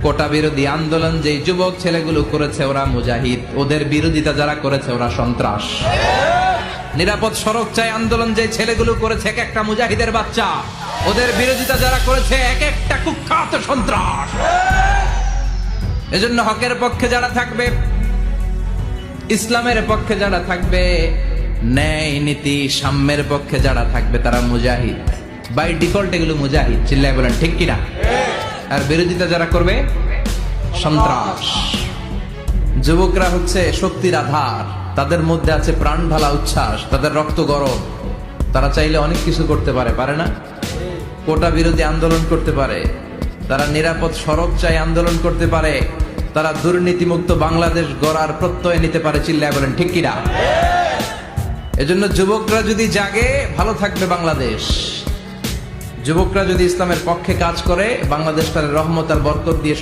কোটা বিরোধী আন্দোলন যে যুবক ছেলেগুলো করেছে ওরা মুজাহিদ, ওদের বিরোধিতা যারা করেছে ওরা সন্ত্রাস। নিরাপদ সড়ক চাই আন্দোলন যে ছেলেগুলো করেছে এক একটা মুজাহিদের বাচ্চা, ওদের বিরোধিতা যারা করেছে এক একটা কুখ্যাত সন্ত্রাস। এজন্য হকের পক্ষে যারা থাকবে, ইসলামের পক্ষে যারা থাকবে, ন্যায় নীতি সাম্যের পক্ষে যারা থাকবে তারা মুজাহিদ। বাই ডিফল্ট এগুলো মুজাহিদ, চিল্লায় বলেন ঠিক কিনা? আর বিরোধিতা যারা করবে সন্ত্রাস। যুবকরা হচ্ছে শক্তির আধার, তাদের মধ্যে আছে প্রাণ ঢালা উচ্ছ্বাস, তাদের রক্ত গরম, তারা চাইলে অনেক কিছু করতে পারে, পারে না? কোটা বিরোধী আন্দোলন করতে পারে, তারা নিরাপদ সড়ক চাই আন্দোলন করতে পারে, তারা দুর্নীতিমুক্ত বাংলাদেশ গড়ার প্রত্যয় নিতে পারে, চিল্লায় বলেন ঠিক কিনা? এজন্য যুবকরা যদি জাগে ভালো থাকবে বাংলাদেশ। যুবকরা যদি ইসলামের পক্ষে কাজ করে বাংলাদেশ তার রহমত আর বরকত দিয়ে